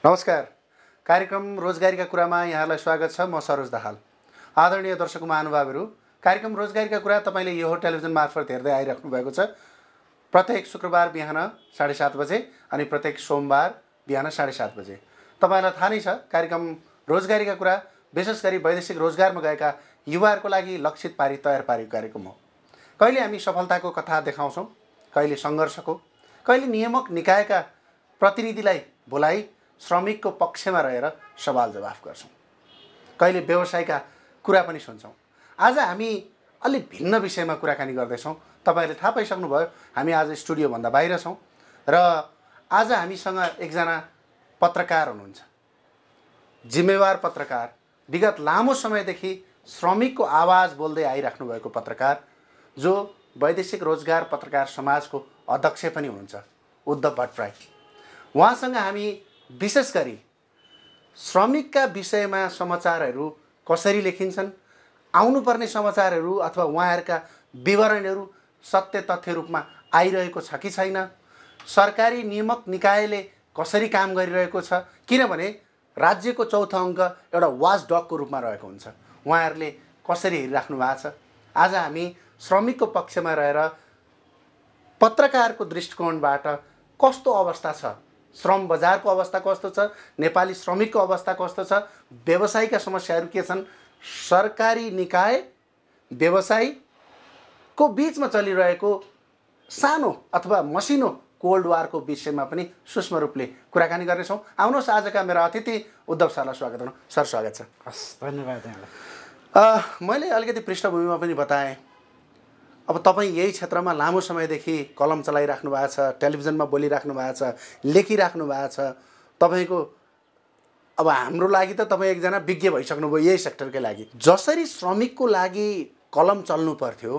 नमस्कार। कार्यक्रम रोजगारीका कुरामा यहाँलाई स्वागत छ। म सरोज दाहाल। आदरणीय दर्शक महानुभावहरू, कार्यक्रम रोजगारीका कुरा तपाईले यो टेलिभिजन मार्फत हेर्दै आइराख्नु भएको छ। प्रत्येक शुक्रबार बिहान 7:30 बजे अनि प्रत्येक सोमबार बिहान 7:30 बजे। तपाईलाई थाहा नै छ, कार्यक्रम रोजगारीका कुरा विशेष गरी वैदेशिक रोजगारमा गएका युवाहरूको लागि लक्षित तयार पारेको कार्यक्रम हो। कहिले हामी सफलताको कथा देखाउँछौँ, कहिले सङ्घर्षको, कहिले नियामक निकायका प्रतिनिधिलाई बोलाई श्रमिकको पक्षमा रहेर सवाल जवाफ गर्छौँ, कहिले व्यवसायका कुरा पनि सुन्छौँ। आज हामी अलि भिन्न विषयमा कुराकानी गर्दैछौँ। तपाईहरूले थाहा पाइसक्नुभयो, हामी आज स्टुडियोभन्दा बाहिर छौँ र आज हामीसँग एकजना पत्रकार हुनुहुन्छ, जिम्मेवार पत्रकार, विगत लामो समयदेखि श्रमिकको आवाज बोल्दै आइराख्नु भएको पत्रकार, जो वैदेशिक रोजगार पत्रकार समाजको अध्यक्ष पनि हुनुहुन्छ, उद्धव भट्टराई। उहाँसँग हामी विशेष गरी श्रमिकका विषयमा समाचारहरू कसरी लेखिन्छन्, आउनुपर्ने समाचारहरू अथवा उहाँहरूका विवरणहरू सत्य तथ्य रूपमा आइरहेको छ कि छैन, सरकारी नियामक निकायले कसरी काम गरिरहेको छ, किनभने राज्यको चौथो अङ्क एउटा वाचडगको रूपमा रहेको हुन्छ, उहाँहरूले कसरी हेरिराख्नु भएको छ। आज हामी श्रमिकको पक्षमा रहेर पत्रकारको दृष्टिकोणबाट कस्तो अवस्था छ, श्रम बजारको अवस्था कस्तो छ, नेपाली श्रमिकको अवस्था कस्तो छ, व्यवसायका समस्याहरू के छन्, सरकारी निकाय व्यवसायको बीचमा चलिरहेको सानो अथवा मसिनो कोल्ड वारको विषयमा पनि सूक्ष्म रूपले कुराकानी गर्नेछौँ। आउनुहोस्, आजका मेरा अतिथि उद्धव सरलाई स्वागत गर्नु। सर, स्वागत छ। हस्, धन्यवाद यहाँलाई। मैले अलिकति पृष्ठभूमिमा पनि बताएँ, अब तपाईँ यही क्षेत्रमा लामो समयदेखि कलम चलाइराख्नु भएको छ, टेलिभिजनमा बोलिराख्नु भएको छ, लेखिराख्नु भएको छ। तपाईँको अब हाम्रो लागि त तपाईँ एकजना विज्ञ भइसक्नुभयो यही सेक्टरकै लागि। जसरी श्रमिकको लागि कलम चल्नु पर्थ्यो,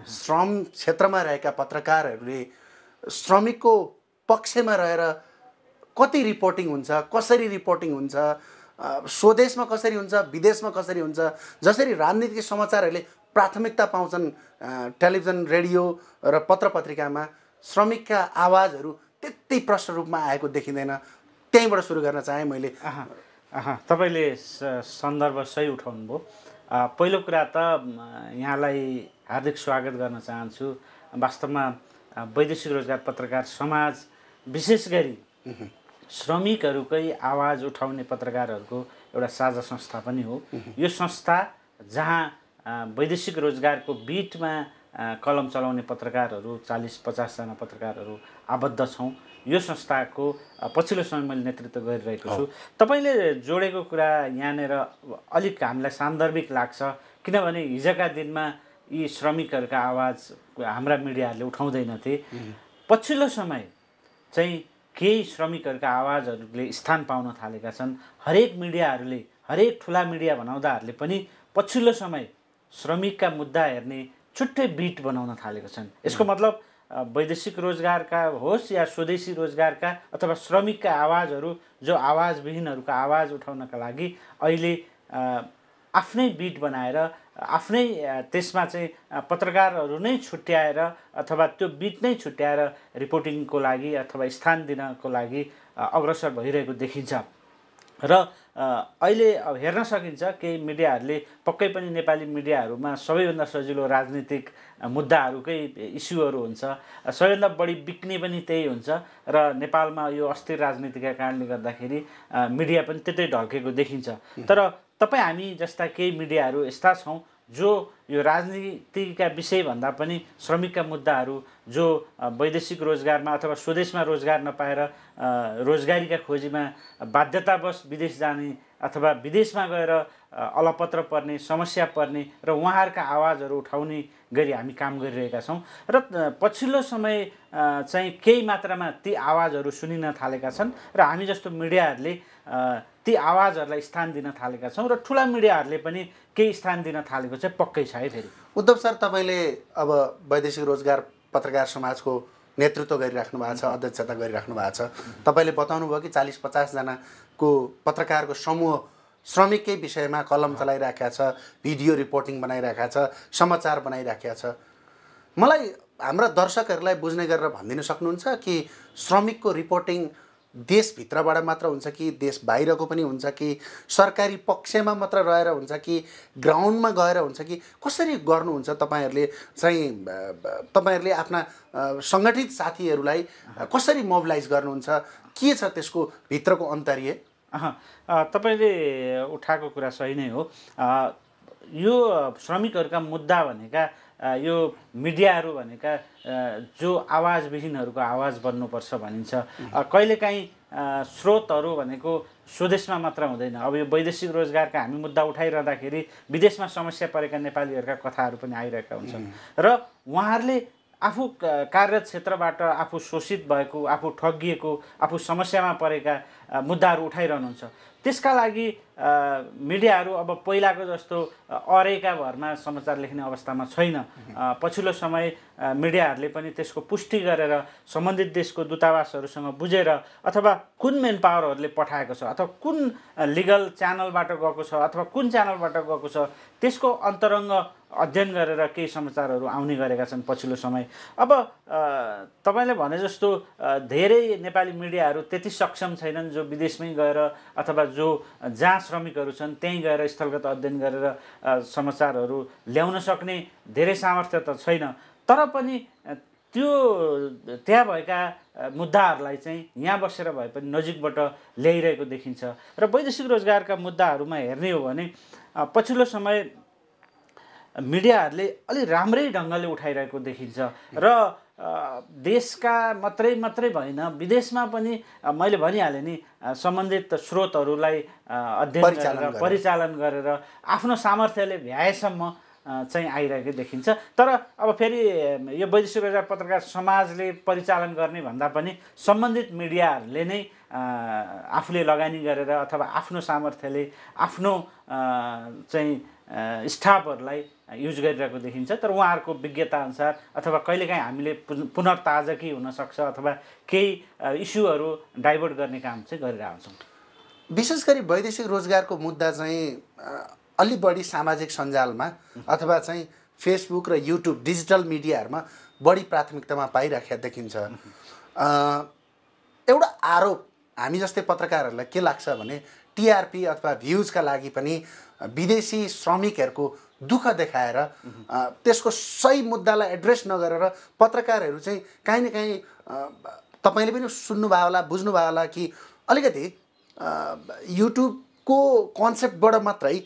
श्रम क्षेत्रमा रहेका पत्रकारहरूले श्रमिकको पक्षमा रहेर कति रिपोर्टिङ हुन्छ, कसरी रिपोर्टिङ हुन्छ, स्वदेशमा कसरी हुन्छ, विदेशमा कसरी हुन्छ, जसरी राजनीतिक समाचारहरूले प्राथमिकता पाउँछन् टेलिभिजन, रेडियो र पत्रपत्रिकामा, श्रमिकका आवाजहरू त्यति प्रष्ट रूपमा आएको देखिँदैन। त्यहीँबाट सुरु गर्न चाहेँ मैले। तपाईँले सन्दर्भ सही उठाउनु भयो। पहिलो कुरा त यहाँलाई हार्दिक स्वागत गर्न चाहन्छु। वास्तवमा वैदेशिक रोजगार पत्रकार समाज विशेष गरी श्रमिकहरूकै आवाज उठाउने पत्रकारहरूको एउटा साझा संस्था पनि हो। यो संस्था जहाँ वैदेशिक रोजगारको बिटमा कलम चलाउने पत्रकारहरू 40-50 जना पत्रकारहरू आबद्ध छौँ। यो संस्थाको पछिल्लो समय मैले नेतृत्व गरिरहेको छु। तपाईँले जोडेको कुरा यहाँनिर अलिक हामीलाई सान्दर्भिक लाग्छ, किनभने हिजोका दिनमा यी श्रमिकहरूका आवाज हाम्रा मिडियाहरूले उठाउँदैनथे। पछिल्लो समय चाहिँ केही श्रमिकहरूका आवाजहरूले स्थान पाउन थालेका छन्। हरेक मिडियाहरूले, हरेक ठुला मिडिया भनाउँदाहरूले पनि पछिल्लो समय श्रमिकका मुद्दा हेर्ने छुट्टै बिट बनाउन थालेका छन्। यसको मतलब वैदेशिक रोजगारका होस् या स्वदेशी रोजगारका अथवा श्रमिकका आवाजहरू, जो आवाजविहीनहरूका आवाज उठाउनका लागि अहिले आफ्नै बिट बनाएर, आफ्नै त्यसमा चाहिँ पत्रकारहरू नै छुट्याएर अथवा त्यो बिट नै छुट्याएर रिपोर्टिङको लागि अथवा स्थान दिनको लागि अग्रसर भइरहेको देखिन्छ। र अहिले अब हेर्न सकिन्छ केही मिडियाहरूले पक्कै पनि नेपाली मिडियाहरूमा सबैभन्दा सजिलो राजनीतिक मुद्दाहरूकै इस्युहरू हुन्छ, सबैभन्दा बढी बिक्ने पनि त्यही हुन्छ र नेपालमा यो अस्थिर राजनीतिका कारणले गर्दाखेरि मिडिया पनि त्यतै ढल्केको देखिन्छ। तर तपाईँ हामी जस्ता केही मिडियाहरू यस्ता छौँ जो यो राजनीतिका विषयभन्दा पनि श्रमिकका मुद्दाहरू, जो वैदेशिक रोजगारमा अथवा स्वदेशमा रोजगार नपाएर रोजगारीका खोजीमा बाध्यतावश विदेश जाने अथवा विदेशमा गएर अलपत्र पर्ने, समस्या पर्ने र उहाँहरूका आवाजहरू उठाउने गरी हामी काम गरिरहेका छौँ। र पछिल्लो समय चाहिँ केही मात्रामा ती आवाजहरू सुनिन थालेका छन् र हामी जस्तो मिडियाहरूले ती आवाजहरूलाई स्थान दिन थालेका छौँ र ठुला मिडियाहरूले पनि केही स्थान दिन थालेको चाहिँ पक्कै छ है। फेरि उद्धव सर, तपाईँले अब वैदेशिक रोजगार पत्रकार समाजको नेतृत्व गरिराख्नु भएको छ, अध्यक्षता गरिराख्नु भएको छ। तपाईँले बताउनु भयो कि 40-50 जनाको पत्रकारको समूह श्रमिककै विषयमा कलम चलाइराखेका छ, भिडियो रिपोर्टिङ बनाइराखेका छ, समाचार बनाइराखेका छ। मलाई हाम्रा दर्शकहरूलाई बुझ्ने गरेर भनिदिन सक्नुहुन्छ कि श्रमिकको रिपोर्टिङ देशभित्रबाट मात्र हुन्छ कि देश बाहिरको पनि हुन्छ कि सरकारी पक्षमा मात्र रहेर हुन्छ कि ग्राउन्डमा गएर हुन्छ कि कसरी गर्नुहुन्छ तपाईँहरूले चाहिँ तपाईँहरूले आफ्ना सङ्गठित साथीहरूलाई कसरी मोबिलाइज गर्नुहुन्छ के छ त्यसको भित्रको अन्तर्य तपाईँले उठाएको कुरा सही नै हो यो श्रमिकहरूका मुद्दा भनेका यो मिडियाहरू भनेका जो आवाजविहीनहरूको आवाज बन्नुपर्छ भनिन्छ कहिलेकाहीँ स्रोतहरू भनेको स्वदेशमा मात्र हुँदैन अब यो वैदेशिक रोजगारका हामी मुद्दा उठाइरहँदाखेरि विदेशमा समस्या परेका नेपालीहरूका कथाहरू पनि आइरहेका हुन्छन् र उहाँहरूले आफू कार्यरत क्षेत्रबाट आफू शोषित भएको आफू ठगिएको आफू समस्यामा परेका मुद्दाहरू उठाइरहनुहुन्छ त्यसका लागि मिडियाहरू अब पहिलाको जस्तो अरेका भरमा समाचार लेख्ने अवस्थामा छैन पछिल्लो समय मिडियाहरूले पनि त्यसको पुष्टि गरेर सम्बन्धित देशको दूतावासहरूसँग बुझेर अथवा कुन मेन पावरहरूले पठाएको छ अथवा कुन लिगल च्यानलबाट गएको छ अथवा कुन च्यानलबाट गएको छ त्यसको अन्तरङ्ग अध्ययन गरेर केही समाचारहरू आउने गरेका छन् पछिल्लो समय अब तपाईँले भने जस्तो धेरै नेपाली मिडियाहरू त्यति सक्षम छैनन् जो विदेशमै गएर अथवा जो जहाँ श्रमिकहरू छन् त्यहीँ गएर स्थलगत अध्ययन गरेर समाचारहरू ल्याउन सक्ने धेरै सामर्थ्य त छैन तर पनि त्यो त्यहाँ भएका मुद्दाहरूलाई चाहिँ यहाँ बसेर भए पनि नजिकबाट ल्याइरहेको देखिन्छ र वैदेशिक रोजगारका मुद्दाहरूमा हेर्ने हो भने पछिल्लो समय मिडियाहरूले अलि राम्रै ढङ्गले उठाइरहेको देखिन्छ र देशका मात्रै भएन विदेशमा पनि मैले भनिहालेँ नि सम्बन्धित स्रोतहरूलाई अध्ययन गरेर परिचालन गरेर आफ्नो सामर्थ्यले भ्याएसम्म चाहिँ आइरहेको देखिन्छ तर अब फेरि यो वैदेशिक रोजगार पत्रकार समाजले परिचालन गर्ने भन्दा पनि सम्बन्धित मिडियाहरूले नै आफूले लगानी गरेर अथवा आफ्नो सामर्थ्यले आफ्नो चाहिँ स्टाफहरूलाई युज गरिरहेको देखिन्छ तर उहाँहरूको विज्ञता अनुसार अथवा कहिलेकाहीँ हामीले पुनर्ताजगी हुनसक्छ अथवा केही इस्युहरू डाइभर्ट गर्ने काम चाहिँ गरिरहेछौँ विशेष गरी वैदेशिक रोजगारको मुद्दा चाहिँ अलि बढी सामाजिक सञ्जालमा अथवा चाहिँ फेसबुक र युट्युब डिजिटल मिडियाहरूमा बढी प्राथमिकतामा पाइराखेका देखिन्छ एउटा आरोप हामी जस्तै पत्रकारहरूलाई के लाग्छ भने टिआरपी अथवा भ्युजका लागि पनि विदेशी श्रमिकहरूको दुःख देखाएर त्यसको सही मुद्दालाई एड्रेस नगरेर पत्रकारहरू चाहिँ काहीँ न काहीँ तपाईँले पनि सुन्नुभयो होला बुझ्नुभयो होला कि अलिकति युट्युबको कन्सेप्टबाट मात्रै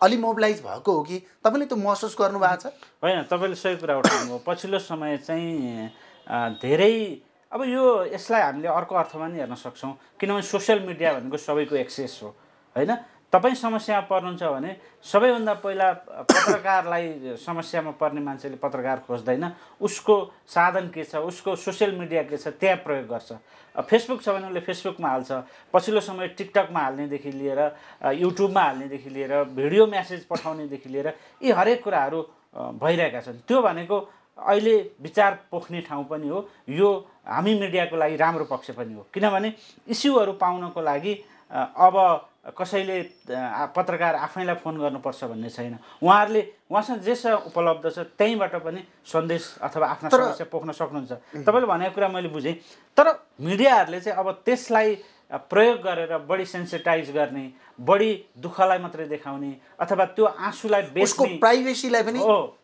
अलि मोबिलाइज भएको हो कि तपाईँले त्यो महसुस गर्नुभएको छ होइन तपाईँले सही कुरा उठाउनुभयो पछिल्लो समय चाहिँ धेरै अब यो यसलाई हामीले अर्को अर्थमा नि हेर्न सक्छौँ किनभने सोसियल मिडिया भनेको सबैको एक्सेस हो होइन तपाईँ समस्यामा पर्नुहुन्छ भने सबैभन्दा पहिला पत्रकारलाई समस्यामा पर्ने मान्छेले पत्रकार खोज्दैन उसको साधन के छ उसको सोसियल मिडिया के छ त्यहाँ प्रयोग गर्छ फेसबुक छ भने उसले फेसबुकमा हाल्छ पछिल्लो समय टिकटकमा हाल्नेदेखि लिएर युट्युबमा हाल्नेदेखि लिएर भिडियो म्यासेज पठाउनेदेखि लिएर यी हरेक कुराहरू भइरहेका छन् त्यो भनेको अहिले विचार पोख्ने ठाउँ पनि हो यो हामी मिडियाको लागि राम्रो पक्ष पनि हो किनभने इस्युहरू पाउनको लागि अब कसैले पत्रकार आफैलाई फोन गर्नुपर्छ भन्ने छैन उहाँसँग जे छ उपलब्ध छ त्यहीँबाट पनि सन्देश अथवा आफ्ना समस्या पोख्न सक्नुहुन्छ तपाईँले भनेको कुरा मैले बुझेँ तर मिडियाहरूले चाहिँ अब त्यसलाई प्रयोग गरेर बढी सेन्सिटाइज गर्ने बढी दुःखलाई मात्रै देखाउने अथवा त्यो आँसुलाई बेच्ने प्राइभेसीलाई पनि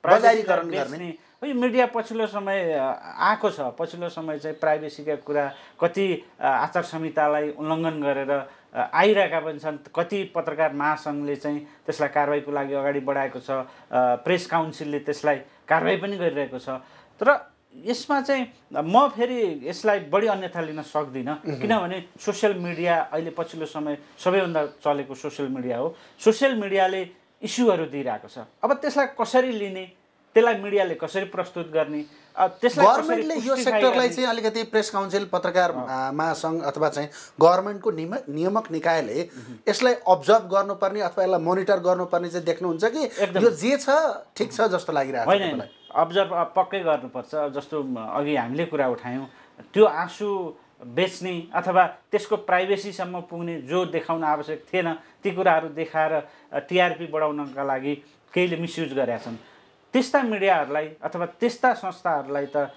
बजारीकरण गर्ने यो मिडिया पछिल्लो समय आएको छ पछिल्लो समय चाहिँ प्राइभेसीका कुरा कति आचार संहितालाई उल्लङ्घन गरेर आइरहेका पनि छन् कति पत्रकार महासङ्घले चाहिँ त्यसलाई कारबाहीको लागि अगाडि बढाएको छ प्रेस काउन्सिलले त्यसलाई कारबाही पनि गरिरहेको छ तर यसमा चाहिँ म फेरि यसलाई बढी अन्यथा लिन सक्दिनँ किनभने सोसियल मिडिया अहिले पछिल्लो समय सबैभन्दा चलेको सोसियल मिडिया हो सोसियल मिडियाले इस्युहरू दिइरहेको छ अब त्यसलाई कसरी लिने त्यसलाई मिडियाले कसरी प्रस्तुत गर्ने गभर्मेन्टले यो सेक्टरलाई चाहिँ अलिकति प्रेस काउन्सिल पत्रकार महासङ्घ अथवा चाहिँ गभर्मेन्टको नियामक निकायले यसलाई अब्जर्भ गर्नुपर्ने अथवा यसलाई मोनिटर गर्नुपर्ने चाहिँ देख्नुहुन्छ कि यो जे छ ठिक छ जस्तो लागिरहेको छ होइन अब्जर्भ पक्कै गर्नुपर्छ जस्तो अघि हामीले कुरा उठायौँ त्यो आँसु बेच्ने अथवा त्यसको प्राइभेसीसम्म पुग्ने जो देखाउन आवश्यक थिएन ती कुराहरू देखाएर टिआरपी बढाउनका लागि केहीले मिसयुज गरेका छन् त्यस्ता मिडियाहरूलाई अथवा त्यस्ता संस्थाहरूलाई त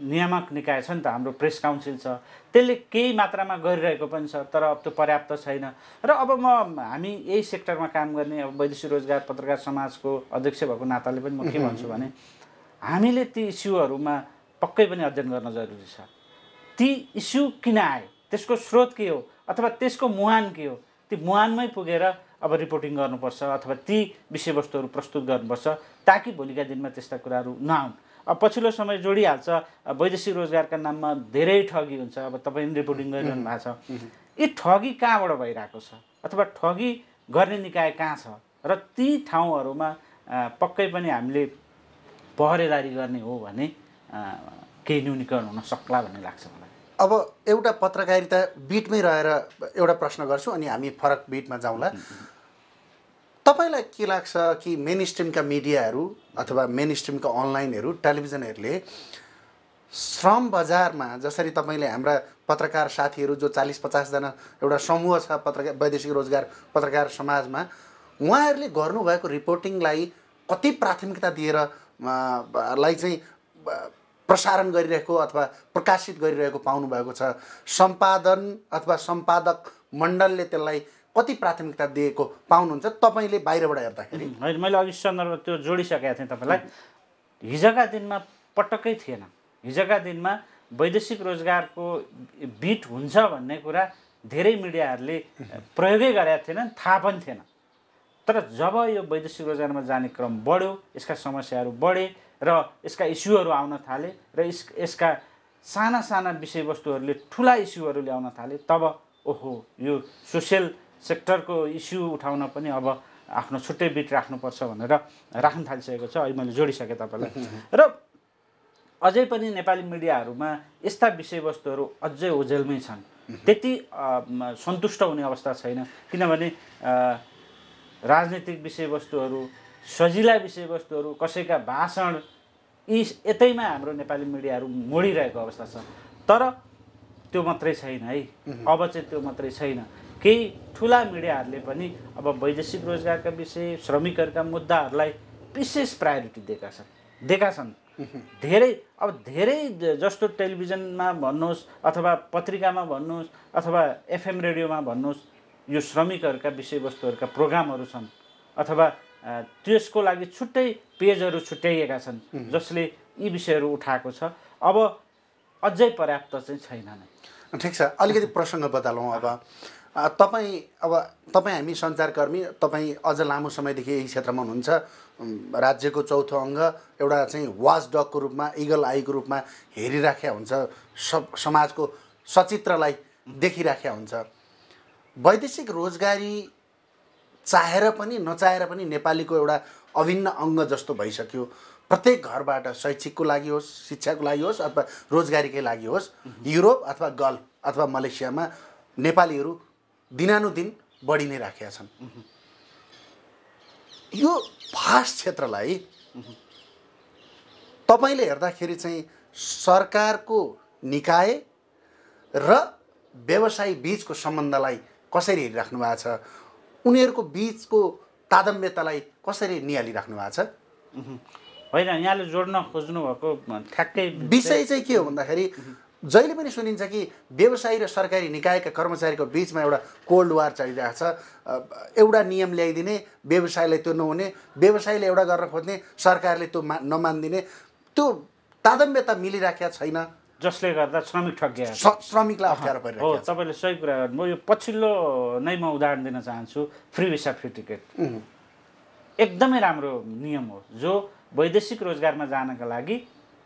नियामक निकाय छ नि त, हाम्रो प्रेस काउन्सिल छ, त्यसले केही मात्रामा गरिरहेको पनि छ, तर अब त्यो पर्याप्त छैन। र अब हामी यही सेक्टरमा काम गर्ने अब वैदेशिक रोजगार पत्रकार समाजको अध्यक्ष भएको नाताले पनि म के भन्छु भने हामीले ती इस्युहरूमा पक्कै पनि अध्ययन गर्न जरुरी छ। ती इस्यु किन आए, त्यसको स्रोत के हो अथवा त्यसको मुहान के हो, ती मुहानमै पुगेर अब रिपोर्टिङ गर्नुपर्छ अथवा ती विषयवस्तुहरू प्रस्तुत गर्नुपर्छ, ताकि भोलिका दिनमा त्यस्ता कुराहरू नआउन्। अब पछिल्लो समय जोडिहाल्छ, वैदेशिक रोजगारका नाममा धेरै ठगी हुन्छ। अब तपाईँ रिपोर्टिङ गरिरहनु भएको छ, यी ठगी कहाँबाट भइरहेको छ अथवा ठगी गर्ने निकाय कहाँ छ, र ती ठाउँहरूमा पक्कै पनि हामीले पहरेदारी गर्ने हो भने केही न्यूनीकरण हुन सक्ला भन्ने लाग्छ मलाई। अब एउटा पत्रकारिता बिटमै रहेर एउटा प्रश्न गर्छु, अनि हामी फरक बिटमा जाउँला। तपाईँलाई के लाग्छ कि मेन स्ट्रिमका मिडियाहरू अथवा मेन स्ट्रिमका अनलाइनहरू, टेलिभिजनहरूले श्रम बजारमा जसरी तपाईँले हाम्रा पत्रकार साथीहरू जो 40-50 जना एउटा समूह छ पत्रकार वैदेशिक रोजगार पत्रकार समाजमा, उहाँहरूले गर्नुभएको रिपोर्टिङलाई कति प्राथमिकता दिएर लाई चाहिँ प्रसारण गरिरहेको अथवा प्रकाशित गरिरहेको पाउनुभएको छ, सम्पादन अथवा सम्पादक मण्डलले त्यसलाई कति प्राथमिकता दिएको पाउनुहुन्छ तपाईँले बाहिरबाट हेर्दाखेरि? होइन, मैले अघि सन्दर्भ त्यो जोडिसकेको थिएँ तपाईँलाई। हिजोका दिनमा पटक्कै थिएन। हिजोका दिनमा वैदेशिक रोजगारको बिट हुन्छ भन्ने कुरा धेरै मिडियाहरूले प्रयोगै गरेका थिएनन्, थाहा पनि थिएन। तर जब यो वैदेशिक रोजगारमा जाने क्रम बढ्यो, यसका समस्याहरू बढे र यसका इस्युहरू आउन थाले र यसका साना साना विषयवस्तुहरूले ठुला इस्युहरू ल्याउन थाले, तब ओहो यो सोसियल सेक्टरको इस्यु उठाउन पनि अब आफ्नो छुट्टै बिट राख्नुपर्छ भनेर राख्न थालिसकेको छ। अहिले मैले जोडिसकेँ तपाईँलाई। र अझै पनि नेपाली मिडियाहरूमा यस्ता विषयवस्तुहरू अझै ओझेलमै छन्, त्यति सन्तुष्ट हुने अवस्था छैन। किनभने राजनीतिक विषयवस्तुहरू, सजिला विषयवस्तुहरू, कसैका भाषण, यी यतैमा हाम्रो नेपाली मिडियाहरू मोडिरहेको अवस्था छ। तर त्यो मात्रै छैन है, अब चाहिँ त्यो मात्रै छैन। केही ठुला मिडियाहरूले पनि अब वैदेशिक रोजगारका विषय, श्रमिकहरूका मुद्दाहरूलाई विशेष प्रायोरिटी दिएका छन्। धेरै जस्तो टेलिभिजनमा भन्नुहोस् अथवा पत्रिकामा भन्नुहोस् अथवा एफएम रेडियोमा भन्नुहोस्, यो श्रमिकहरूका विषयवस्तुहरूका प्रोग्रामहरू छन् अथवा त्यसको लागि छुट्टै पेजहरू छुट्याइएका छन् जसले यी विषयहरू उठाएको छ। अब अझै पर्याप्त चाहिँ छैन नै। ठिक छ, अलिकति प्रसङ्ग बदलौँ। अब तपाईँ हामी सञ्चारकर्मी, तपाईँ अझ लामो समयदेखि यही क्षेत्रमा हुनुहुन्छ। राज्यको चौथो अङ्ग एउटा चाहिँ वाचडगको रूपमा, इगल आईको रूपमा हेरिराखेका हुन्छ, समाजको सचित्रलाई देखिराखेका हुन्छ। वैदेशिक रोजगारी चाहेर पनि नचाहेर पनि नेपालीको एउटा अभिन्न अङ्ग जस्तो भइसक्यो। प्रत्येक घरबाट शैक्षिकको लागि होस्, शिक्षाको लागि होस् अथवा रोजगारीकै लागि होस्, युरोप अथवा गल्फ अथवा मलेसियामा नेपालीहरू दिनानुदिन बढी नै राखेका छन्। यो भास्ट क्षेत्रलाई तपाईँले हेर्दाखेरि चाहिँ सरकारको निकाय र व्यवसायी बीचको सम्बन्धलाई कसरी हेरिराख्नु भएको छ, उनीहरूको बीचको तादम्यतालाई कसरी निहालिराख्नु भएको छ? होइन, यहाँले जोड्न खोज्नु भएको ठ्याक्कै विषय चाहिँ के हो भन्दाखेरि जहिले पनि सुनिन्छ कि व्यवसायी र सरकारी निकायका कर्मचारीको बिचमा एउटा कोल्ड वार चलिरहेको छ। एउटा नियम ल्याइदिने, व्यवसायलाई त्यो नहुने, व्यवसायीले एउटा गर्न खोज्ने, सरकारले त्यो नमानिदिने, त्यो तादम्यता मिलिराखेका छैन, जसले गर्दा श्रमिक ठगिया श्रमिकलाई अप्ठ्यारो परिरहेको हो। तपाईँले सही कुरा गर्नुभयो। यो पछिल्लो नै म उदाहरण दिन चाहन्छु। फ्री भिसा फ्री टिकट एकदमै राम्रो नियम हो, जो वैदेशिक रोजगारमा जानका लागि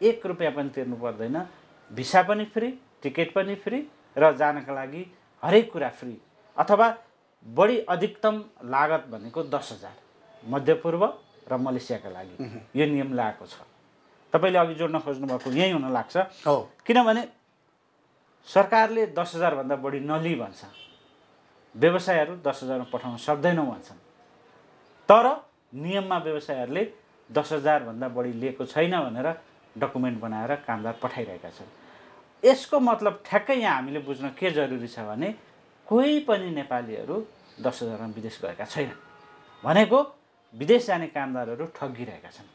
1 रुपियाँ पनि तिर्नु पर्दैन, भिसा पनि फ्री, टिकट पनि फ्री र जानका लागि हरेक कुरा फ्री, अथवा बढी अधिकतम लागत भनेको 10,000 मध्यपूर्व र मलेसियाका लागि यो नियम लागेको छ। तपाईँले अघि जोड्न खोज्नु भएको यही हुन लाग्छ। किनभने सरकारले 10,000 भन्दा बढी नलिई भन्छ, व्यवसायहरू 10,000 मा पठाउन सक्दैनौँ भन्छन्, तर नियममा व्यवसायहरूले 10,000 भन्दा बढी लिएको छैन भनेर डकुमेन्ट बनाएर कामदार पठाइरहेका छन्। यसको मतलब ठ्याक्कै यहाँ हामीले बुझ्न के जरुरी छ भने कोही पनि नेपालीहरू 10,000 मा विदेश गएका छैनन्, भनेको विदेश जाने कामदारहरू ठगिरहेका छन्।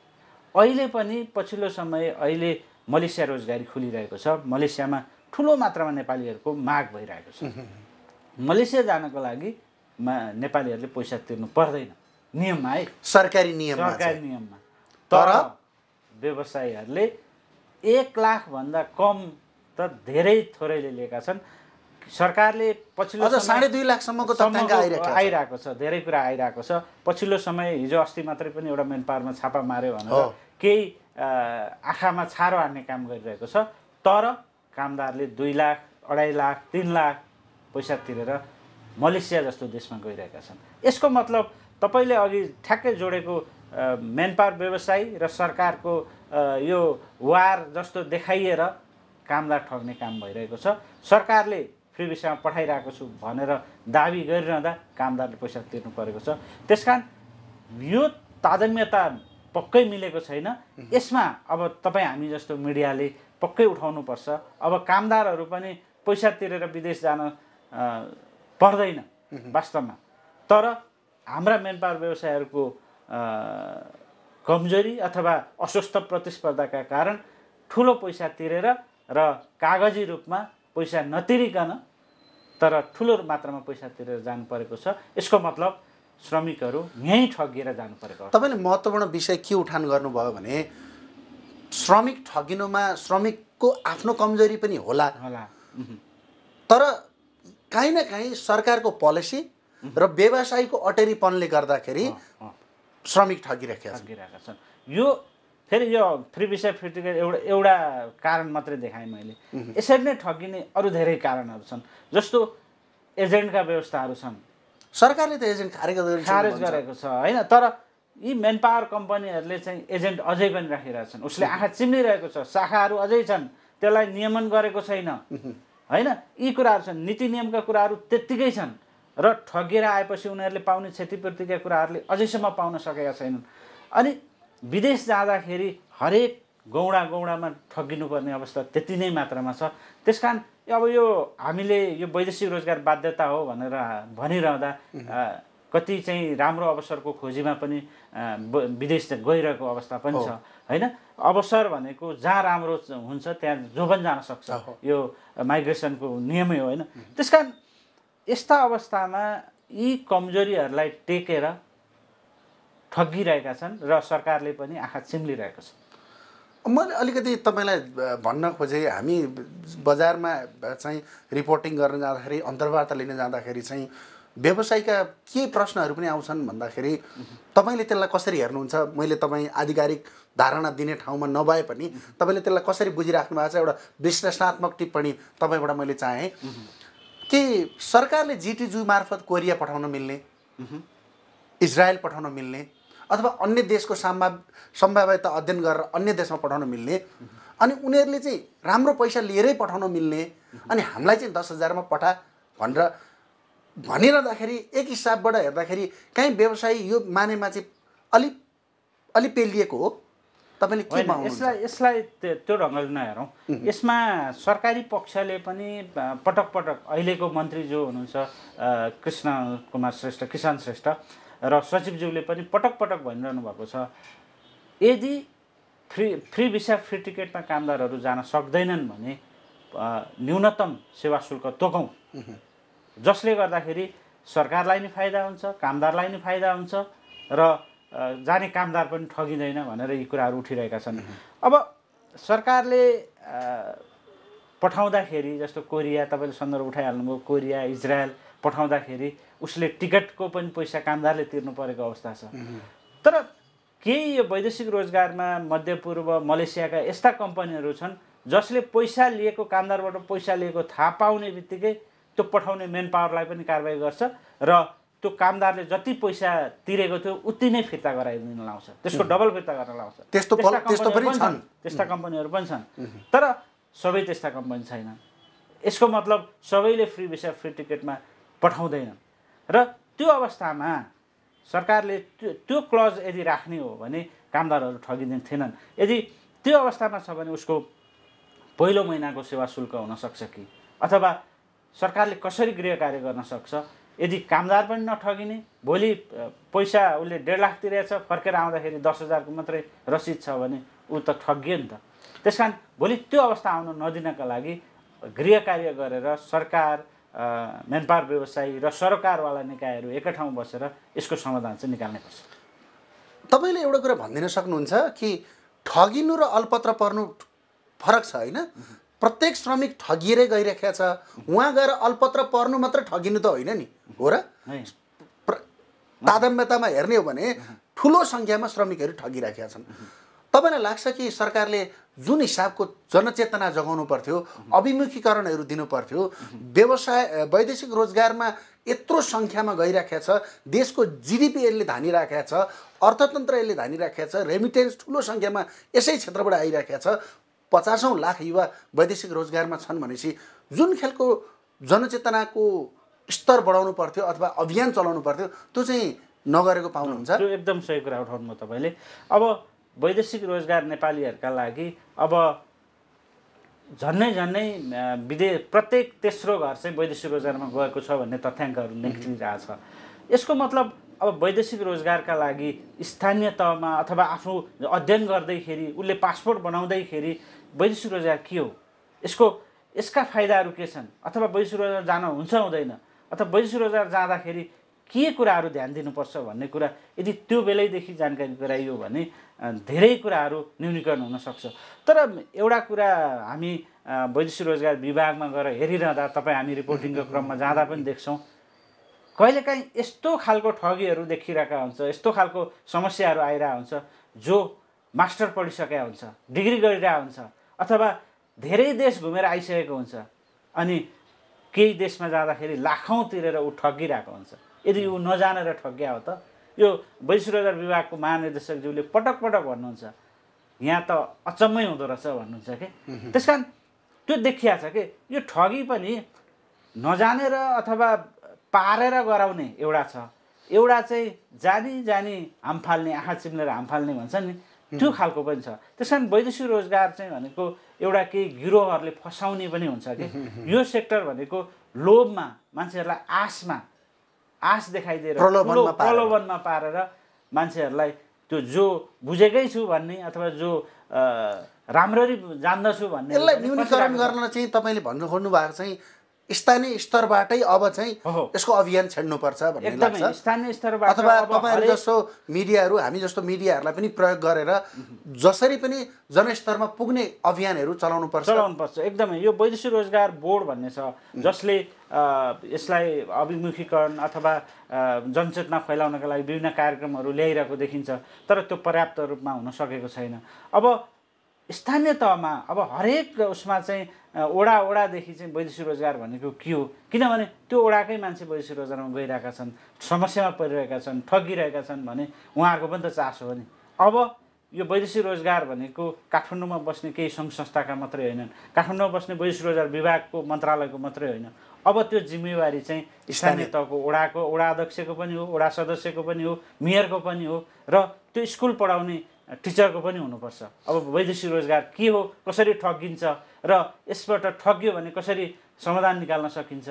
अहिले पनि पछिल्लो समय अहिले मलेसिया रोजगारी खुलिरहेको छ। मलेसियामा ठुलो मात्रामा नेपालीहरूको माग भइरहेको छ। मलेसिया जानको लागि नेपालीहरूले पैसा तिर्नु पर्दैन नियममा है, सरकारी नियममा। तर व्यवसायीहरूले 1 लाखभन्दा कम त धेरै थोरैले लिएका छन्। सरकारले पछिल्लो 2.5 लाखसम्मको तथ्याङ्क आइरहेको छ, धेरै कुरा आइरहेको छ। पछिल्लो समय हिजो अस्ति मात्रै पनि एउटा मेन पावरमा छापा मार्यो भनेर केही आँखामा छारो हान्ने काम गरिरहेको छ। तर कामदारले 2 लाख, 2.5 लाख, 3 लाख पैसा तिरेर मलेसिया जस्तो देशमा गइरहेका छन्। यसको मतलब तपाईँले अघि ठ्याक्कै जोडेको मेन पावर व्यवसायी र सरकारको यो वार जस्तो देखाइएर कामदार ठग्ने काम भइरहेको छ। सरकारले फ्री भिसामा पठाइरहेको छु भनेर दाबी गरिरहँदा कामदारले पैसा तिर्नु परेको छ। त्यसकारण यो तादम्यता पक्कै मिलेको छैन। यसमा अब तपाईँ हामी जस्तो मिडियाले पक्कै उठाउनुपर्छ। अब कामदारहरू पनि पैसा तिरेर विदेश जान पर्दैन वास्तवमा। तर हाम्रा मेन पावर व्यवसायहरूको कमजोरी अथवा अस्वस्थ प्रतिस्पर्धाका कारण ठुलो पैसा तिरेर र कागजी रूपमा पैसा नतिरिकन तर ठुलो मात्रामा पैसा तिरेर जानु परेको छ। यसको मतलब श्रमिकहरू यहीँ ठगिएर जानु परेको। तपाईँले महत्त्वपूर्ण विषय के उठान गर्नुभयो भने श्रमिक ठगिनुमा श्रमिकको आफ्नो कमजोरी पनि होला, तर काहीँ न काहीँ सरकारको पोलिसी र व्यवसायीको अटेरीपनले गर्दाखेरि श्रमिक ठगिरहेका छन्। यो फेरि यो फ्री भिसा फ्री टिकट एउटा कारण मात्रै देखाएँ मैले। यसरी नै ठगिने अरू धेरै कारणहरू छन्। जस्तो एजेन्टका व्यवस्थाहरू छन्। सरकारले त एजेन्ट खारेज गरेको छ होइन, तर यी मेन पावर कम्पनीहरूले चाहिँ एजेन्ट अझै पनि राखिरहेछन्। उसले आँखा चिम्लिरहेको छ, शाखाहरू अझै छन्, त्यसलाई नियमन गरेको छैन होइन। यी कुराहरू छन्, नीति नियमका कुराहरू त्यत्तिकै छन् र ठगेर आएपछि उनीहरूले पाउने क्षतिपूर्तिका कुराहरूले अझैसम्म पाउन सकेका छैनन्। अनि विदेश जाँदाखेरि हरेक गौडामा ठगिनुपर्ने अवस्था त्यति नै मात्रामा छ। त्यसकारण अब यो हामीले यो वैदेशिक रोजगार बाध्यता हो भनेर भनिरहँदा कति चाहिँ राम्रो अवसरको खोजीमा पनि विदेश गइरहेको अवस्था पनि छ होइन। अवसर भनेको जहाँ राम्रो हुन्छ त्यहाँ जो पनि जान सक्छ, यो माइग्रेसनको नियमै हो होइन। त्यसकारण यस्ता अवस्थामा यी कमजोरीहरूलाई टेकेर ठगिरहेका छन् र सरकारले पनि आँखा चिम्लिरहेको छ। मैले अलिकति तपाईँलाई भन्न खोजेँ, हामी बजारमा चाहिँ रिपोर्टिङ गर्न जाँदाखेरि, अन्तर्वार्ता लिन जाँदाखेरि चाहिँ व्यवसायका के प्रश्नहरू पनि आउँछन् भन्दाखेरि तपाईँले त्यसलाई कसरी हेर्नुहुन्छ? मैले तपाईँ आधिकारिक धारणा दिने ठाउँमा नभए पनि तपाईँले त्यसलाई कसरी बुझिराख्नु भएको छ? एउटा विश्लेषणात्मक टिप्पणी तपाईँबाट मैले चाहेँ कि सरकारले जिटिजु मार्फत कोरिया पठाउन मिल्ने, इजरायल पठाउन मिल्ने अथवा अन्य देशको सम्भाव्यता अध्ययन गरेर अन्य देशमा पठाउन मिल्ने, अनि उनीहरूले चाहिँ राम्रो पैसा लिएरै पठाउन मिल्ने, अनि हामीलाई चाहिँ 10,000मा पठा भनेर भनिरहँदाखेरि एक हिसाबबाट हेर्दाखेरि कहीँ व्यवसायी यो मानेमा चाहिँ अलि पेलिएको हो। तपाईँले के मान्नुहुन्छ? यसलाई त्यो ढङ्गले नहेरौँ। यसमा सरकारी पक्षले पनि पटक अहिलेको मन्त्री जो हुनुहुन्छ कृष्ण कुमार श्रेष्ठ, किसान श्रेष्ठ र सचिवज्यूले पनि पटक भनिरहनु भएको छ, यदि फ्री भिसा फ्री टिकटमा कामदारहरू जान सक्दैनन् भने न्यूनतम सेवा शुल्क तोकौँ, जसले गर्दाखेरि सरकारलाई नि फाइदा हुन्छ, कामदारलाई नि फाइदा हुन्छ र जाने कामदार पनि ठगिँदैन भनेर यी कुराहरू उठिरहेका छन्। अब सरकारले पठाउँदाखेरि जस्तो कोरिया, तपाईँले सन्दर्भ उठाइहाल्नुभयो, कोरिया इजरायल पठाउँदाखेरि उसले टिकटको पनि पैसा कामदारले तिर्नु परेको अवस्था छ। तर केही यो वैदेशिक रोजगारमा मध्यपूर्व मलेसियाका यस्ता कम्पनीहरू छन् जसले पैसा लिएको, कामदारबाट पैसा लिएको थाहा पाउने बित्तिकै त्यो पठाउने मेन पावरलाई पनि कारबाही गर्छ र त्यो कामदारले जति पैसा तिरेको थियो उति नै फिर्ता गराइदिन लाउँछ, त्यसको डबल फिर्ता गर्न लाउँछ। त्यस्ता कम्पनीहरू पनि छन्, तर सबै त्यस्ता कम्पनी छैनन्। यसको मतलब सबैले फ्री भिसा फ्री टिकटमा पठाउँदैनन् र त्यो अवस्थामा सरकारले त्यो क्लज यदि राख्ने हो भने कामदारहरू ठगिँदैन थिएनन्। यदि त्यो अवस्थामा छ भने उसको पहिलो महिनाको सेवा शुल्क हुन सक्छ कि, अथवा सरकारले कसरी गृह कार्य गर्न सक्छ यदि कामदार पनि नठगिने, भोलि पैसा उसले 1.5 लाख तिरेछ, फर्केर आउँदाखेरि 10,000 को मात्रै रसिद छ भने ऊ त ठगियो नि त। त्यस कारण भोलि त्यो अवस्था आउन नदिनका लागि गृह कार्य गरेर सरकार, म्यानपावर व्यवसायी र सरकारवाला निकायहरू एकै ठाउँ बसेर यसको समाधान चाहिँ निकाल्नै पर्छ। तपाईँले एउटा कुरा भनिदिन सक्नुहुन्छ कि ठगिनु र अलपत्र पर्नु फरक छ होइन? प्रत्येक श्रमिक ठगिएरै गइरहेको छ, उहाँ गएर अलपत्र पर्नु मात्र ठगिनु त होइन नि, हो र? तारतम्यतामा हेर्ने हो भने ठुलो सङ्ख्यामा श्रमिकहरू ठगिरहेका छन्। तपाईँलाई लाग्छ कि सरकारले जुन हिसाबको जनचेतना जगाउनु पर्थ्यो, अभिमुखीकरणहरू दिनु पर्थ्यो, व्यवसाय वैदेशिक रोजगारमा यत्रो सङ्ख्यामा गइराखेको छ, देशको जिडिपी यसले धानिराखेको छ, अर्थतन्त्र यसले धानिराखेको छ, रेमिटेन्स ठुलो सङ्ख्यामा यसै क्षेत्रबाट आइराखेको छ, 50औं लाख युवा वैदेशिक रोजगारमा छन् भनेपछि जुन खेलको जनचेतनाको स्तर बढाउनु पर्थ्यो अथवा अभियान चलाउनु पर्थ्यो त्यो चाहिँ नगरेको पाउनुहुन्छ? त्यो एकदम सही कुरा उठाउनु भयो तपाईँले। अब वैदेशिक रोजगार नेपालीहरूका लागि अब झन्नै प्रत्येक तेस्रो घर चाहिँ वैदेशिक रोजगारमा गएको छ भन्ने तथ्याङ्कहरू निक्लिरहेछ। यसको मतलब अब वैदेशिक रोजगारका लागि स्थानीय तहमा अथवा आफ्नो अध्ययन गर्दैखेरि उसले पासपोर्ट बनाउँदैखेरि वैदेशिक रोजगार के हो, यसका फाइदाहरू के छन्, अथवा वैदेशिक रोजगार जान हुन्छ हुँदैन, अथवा वैदेशिक रोजगार जाँदाखेरि के कुराहरू ध्यान दिनुपर्छ भन्ने कुरा यदि त्यो बेलैदेखि जानकारी गराइयो भने धेरै कुराहरू न्यूनीकरण हुन सक्छ। तर एउटा कुरा हामी वैदेशिक रोजगार विभागमा गएर हेरिरहँदा, तपाईँ हामी रिपोर्टिङको क्रममा जाँदा पनि देख्छौँ, कहिलेकाहीँ यस्तो खालको ठगीहरू देखिरहेका हुन्छ, यस्तो खालको समस्याहरू आइरहेको हुन्छ, जो मास्टर पढिसकेका हुन्छ, डिग्री गरिरहेको हुन्छ, अथवा धेरै देश घुमेर आइसकेको हुन्छ, अनि केही देशमा जाँदाखेरि लाखौँ तिरेर ऊ ठगिरहेको हुन्छ। यदि ऊ नजानेर ठग्या हो त, यो वैदेशिक रोजगार विभागको महानिर्देशकज्यूले पटक पटक भन्नुहुन्छ, यहाँ त अचम्मै हुँदो रहेछ भन्नुहुन्छ कि। त्यस कारण त्यो देखिया छ कि यो ठगी पनि नजानेर अथवा पारेर गराउने एउटा छ, एउटा चाहिँ जानी हाम फाल्ने, आँखा चिम्लेर हाम फाल्ने भन्छ नि, त्यो खालको पनि छ। त्यस कारण वैदेशिक रोजगार चाहिँ भनेको एउटा केही गिरोहहरूले फसाउने पनि हुन्छ कि। यो सेक्टर भनेको लोभमा, मान्छेहरूलाई आश देखाइदिएर प्रलोभनमा पारेर मान्छेहरूलाई त्यो जो बुझेकै छु भन्ने अथवा जो राम्ररी जान्दछु भन्ने यसलाई न्यूनीकरण गर्न चाहिँ तपाईँले भन्नु खोज्नु भएको चाहिँ स्थानीय स्तरबाटै अब चाहिँ यसको अभियान छेड्नुपर्छ भन्ने लाग्छ। स्थानीय स्तरबाट अथवा तपाईँहरू जस्तो मिडियाहरू, हामी जस्तो मिडियाहरूलाई पनि प्रयोग गरेर जसरी पनि जनस्तरमा पुग्ने अभियानहरू चलाउनुपर्छ। एकदमै यो वैदेशिक रोजगार बोर्ड भन्ने छ, जसले यसलाई अभिमुखीकरण अथवा जनचेतना फैलाउनका लागि विभिन्न कार्यक्रमहरू ल्याइरहेको देखिन्छ, तर त्यो पर्याप्त रूपमा हुन सकेको छैन। अब स्थानीय तहमा अब हरेक उसमा चाहिँ ओडादेखि चाहिँ वैदेशिक रोजगार भनेको के हो, किनभने त्यो ओडाकै मान्छे वैदेशिक रोजगारमा गइरहेका छन्, समस्यामा परिरहेका छन्, ठगिरहेका छन् भने उहाँहरूको पनि त चासो हो नि। अब यो वैदेशिक रोजगार भनेको काठमाडौँमा बस्ने केही सङ्घ संस्थाका मात्रै होइनन्, काठमाडौँमा बस्ने वैदेशिक रोजगार विभागको मन्त्रालयको मात्रै होइन, अब त्यो जिम्मेवारी चाहिँ स्थानीय तहको ओडा अध्यक्षको पनि हो, ओडा सदस्यको पनि हो, मेयरको पनि हो, र त्यो स्कुल पढाउने टिचरको पनि हुनुपर्छ। अब वैदेशिक रोजगार के हो, कसरी ठगिन्छ र यसबाट ठग्यो भने कसरी समाधान निकाल्न सकिन्छ,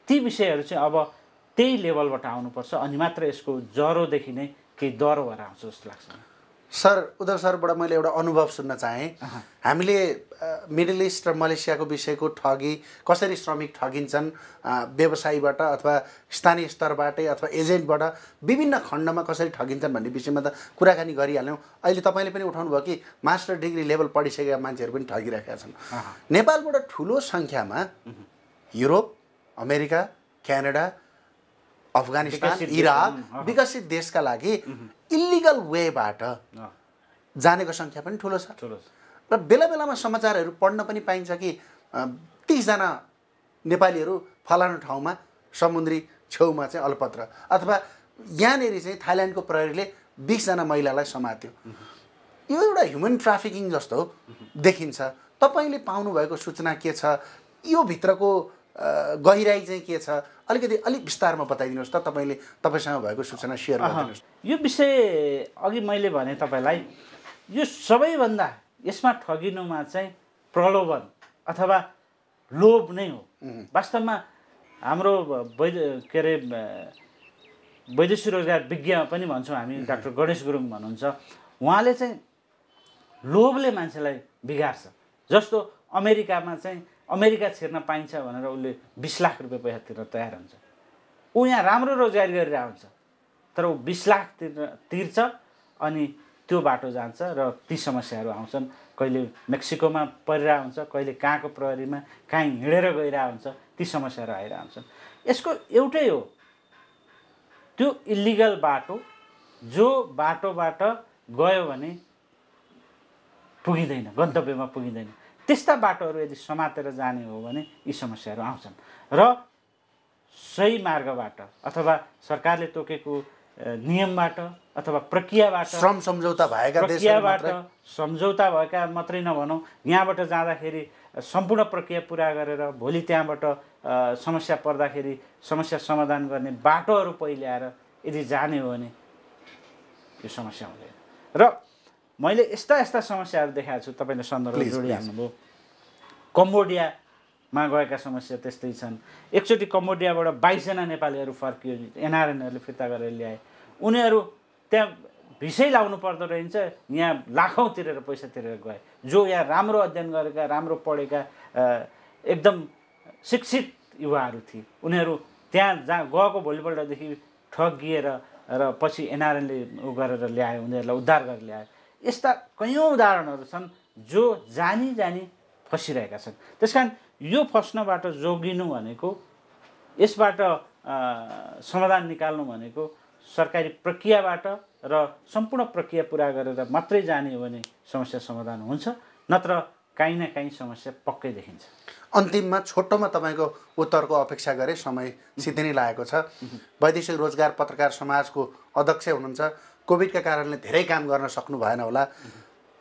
ती विषयहरू चाहिँ अब त्यही लेभलबाट आउनुपर्छ, अनि मात्र यसको जरोदेखि नै केही डरो भएर आउँछ जस्तो लाग्छ। सर, उद्धव सरबाट मैले एउटा अनुभव सुन्न चाहेँ। हामीले मिडल इस्ट र मलेसियाको विषयको ठगी, कसरी श्रमिक ठगिन्छन् व्यवसायीबाट अथवा स्थानीय स्तरबाटै अथवा एजेन्टबाट विभिन्न खण्डमा कसरी ठगिन्छन् भन्ने विषयमा त कुराकानी गरिहाल्यौँ। अहिले तपाईँले पनि उठाउनु भयो कि मास्टर डिग्री लेभल पढिसकेका मान्छेहरू पनि ठगिरहेका छन्। नेपालबाट ठुलो सङ्ख्यामा Europe, America, Canada, Afghanistan, Iraq विकसित देशका लागि इलिगल वेबाट जानेको सङ्ख्या पनि ठुलो छ। र बेला बेलामा समाचारहरू पढ्न पनि पाइन्छ कि 30 जना नेपालीहरू फलानु ठाउँमा समुद्री छेउमा चाहिँ अलपत्र, अथवा यहाँनिर चाहिँ थाइल्यान्डको प्रहरीले 20 जना महिलालाई समात्यो। यो एउटा ह्युमन ट्राफिकिङ जस्तो देखिन्छ। तपाईँले पाउनुभएको सूचना के छ, यो भित्रको गहिराई चाहिँ के छ, अलिक विस्तारमा बताइदिनुहोस् त। तपाईँसँग भएको सूचना सेयर गरिदिनुहोस्। यो विषय अघि मैले भने तपाईँलाई, यो सबैभन्दा यसमा ठगिनुमा चाहिँ प्रलोभन अथवा लोभ नै हो। वास्तवमा हाम्रो के अरे वैदेशिक रोजगार विज्ञ पनि भन्छौँ हामी, डाक्टर गणेश गुरुङ भन्नुहुन्छ, उहाँले चाहिँ लोभले मान्छेलाई बिगार्छ। जस्तो अमेरिकामा चाहिँ अमेरिका छिर्न पाइन्छ भनेर उसले 20 लाख रुपियाँ पैसा तिर्न तयार हुन्छ। ऊ यहाँ राम्रो रोजगारी गरेर आउँछ, तर ऊ 20 लाख तिर्छ अनि त्यो बाटो जान्छ र ती समस्याहरू आउँछन्। कहिले मेक्सिकोमा परिरहेको हुन्छ, कहिले कहाँको प्रहरीमा कहीँ हिँडेर गइरहेको हुन्छ, ती समस्याहरू आइरहेको हुन्छन्। यसको एउटै हो, त्यो इलिगल बाटो, जो बाटोबाट गयो भने पुगिँदैन, गन्तव्यमा पुगिँदैन, त्यस्ता बाटोहरू यदि समातेर जाने हो भने यी समस्याहरू आउँछन्। र सही मार्गबाट अथवा सरकारले तोकेको नियमबाट अथवा प्रक्रियाबाट, श्रम सम्झौता भएका प्रक्रियाबाट सम्झौता भएका मात्रै नभनौँ, यहाँबाट जाँदाखेरि सम्पूर्ण प्रक्रिया पुरा गरेर भोलि त्यहाँबाट समस्या पर्दाखेरि समस्या समाधान गर्ने बाटोहरू पहिले आएर यदि जाने हो भने यो समस्या हुँदैन। र मैले यस्ता समस्याहरू देखाएको छु। तपाईँले सन्दर्भ जोडिहाल्नुभयो। कम्बोडियामा गएका समस्या त्यस्तै छन्। एकचोटि कम्बोडियाबाट 22 जना नेपालीहरू फर्कियो, एनआरएनहरूले फिर्ता गरेर ल्याए। उनीहरू त्यहाँ भिसै लाउनु पर्दो रहेछ, यहाँ लाखौँ तिरेर पैसा तिरेर गए। जो यहाँ राम्रो अध्ययन गरेका, राम्रो पढेका, एकदम शिक्षित युवाहरू थिए, उनीहरू त्यहाँ गएको भोलिपल्टदेखि ठगिएर र पछि एनआरएनले गरेर ल्यायो, उनीहरूलाई उद्धार गरेर ल्यायो। यस्ता कैयौँ उदाहरणहरू छन् जो जानी फसिरहेका छन्। त्यसकारण यो फस्नबाट जोगिनु भनेको, यसबाट समाधान निकाल्नु भनेको सरकारी प्रक्रियाबाट र सम्पूर्ण प्रक्रिया पुरा गरेर मात्रै जाने हो भने समस्या समाधान हुन्छ, नत्र काहीँ न काहीँ समस्या पक्कै देखिन्छ। अन्तिममा छोटोमा तपाईँको उत्तरको अपेक्षा गरे, समय सिधै नै लागेको छ। वैदेशिक रोजगार पत्रकार समाजको अध्यक्ष हुनुहुन्छ, कोभिडका कारणले धेरै काम गर्न सक्नु भएन होला।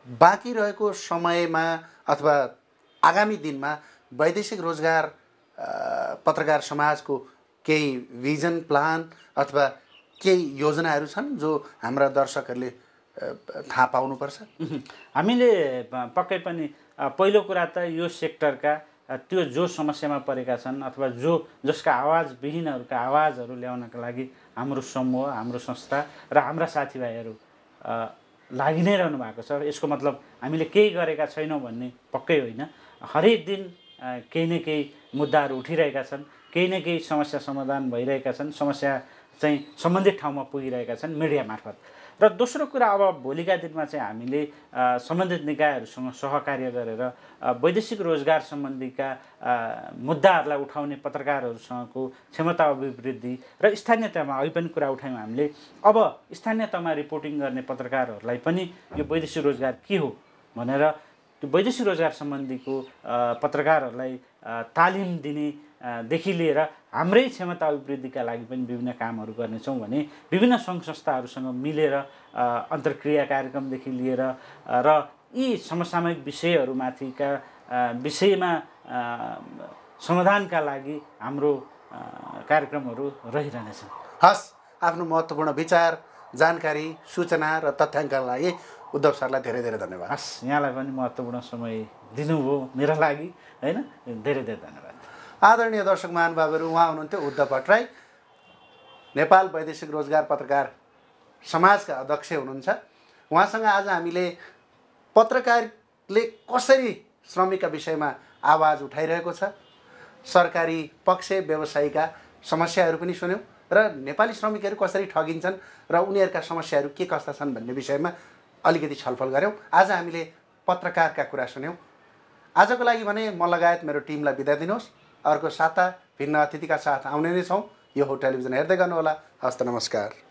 बाँकी रहेको समयमा अथवा आगामी दिनमा वैदेशिक रोजगार पत्रकार समाजको केही भिजन प्लान अथवा केही योजनाहरू छन् जो हाम्रा दर्शकहरूले थाहा पाउनुपर्छ? हामीले पक्कै पनि पहिलो कुरा त यो सेक्टरका त्यो जो समस्यामा परेका छन् अथवा जसका आवाजविहीनहरूका आवाजहरू ल्याउनका लागि हाम्रो समूह, हाम्रो संस्था र हाम्रा साथीभाइहरू लागि नै रहनु भएको छ। यसको मतलब हामीले केही गरेका छैनौँ भन्ने पक्कै होइन। हरेक दिन केही न केही मुद्दाहरू उठिरहेका छन्, केही न केही समस्या समाधान भइरहेका छन्, समस्या चाहिँ सम्बन्धित ठाउँमा पुगिरहेका छन् मिडिया मार्फत। र दोस्रो कुरा, अब भोलिका दिनमा चाहिँ हामीले सम्बन्धित निकायहरूसँग सहकार्य गरेर वैदेशिक रोजगार सम्बन्धीका मुद्दाहरूलाई उठाउने पत्रकारहरूसँगको क्षमता अभिवृद्धि र स्थानीय तहमा अघि पनि कुरा उठायौँ हामीले। अब स्थानीय तहमा रिपोर्टिङ गर्ने पत्रकारहरूलाई पनि यो वैदेशिक रोजगार के हो भनेर त्यो वैदेशिक रोजगार सम्बन्धीको पत्रकारहरूलाई तालिम दिनेदेखि लिएर हाम्रै क्षमता अभिवृद्धिका लागि पनि विभिन्न कामहरू गर्नेछौँ भने विभिन्न सङ्घ संस्थाहरूसँग मिलेर अन्तर्क्रिया कार्यक्रमदेखि लिएर र यी समसामयिक विषयहरूमाथिका विषयमा समाधानका लागि हाम्रो कार्यक्रमहरू रहिरहनेछन्। हस्, आफ्नो महत्त्वपूर्ण विचार, जानकारी, सूचना र तथ्याङ्कका लागि उद्धव सरलाई धेरै धेरै धन्यवाद। हस्, यहाँलाई पनि महत्त्वपूर्ण समय दिनुभयो मेरो लागि, होइन? धेरै धेरै धन्यवाद। आदरणीय दर्शक महानुभावहरू, उहाँ हुनुहुन्थ्यो उद्धव भट्टराई, नेपाल वैदेशिक रोजगार पत्रकार समाजका अध्यक्ष हुनुहुन्छ। उहाँसँग आज हामीले पत्रकारले कसरी श्रमिकका विषयमा आवाज उठाइरहेको छ, सरकारी पक्ष व्यवसायीका समस्याहरू पनि सुन्यौँ र नेपाली श्रमिकहरू कसरी ठगिन्छन् र उनीहरूका समस्याहरू के कस्ता छन् भन्ने विषयमा अलिकति छलफल गऱ्यौँ। आज हामीले पत्रकारका कुरा सुन्यौँ। आजको लागि भने म लगायत मेरो टिमलाई बिदा दिनुहोस्। अर्को साता भिन्न अतिथिका साथ आउने नै छौँ। यो हो टेलिभिजन हेर्दै गर्नुहोला। हस्त नमस्कार।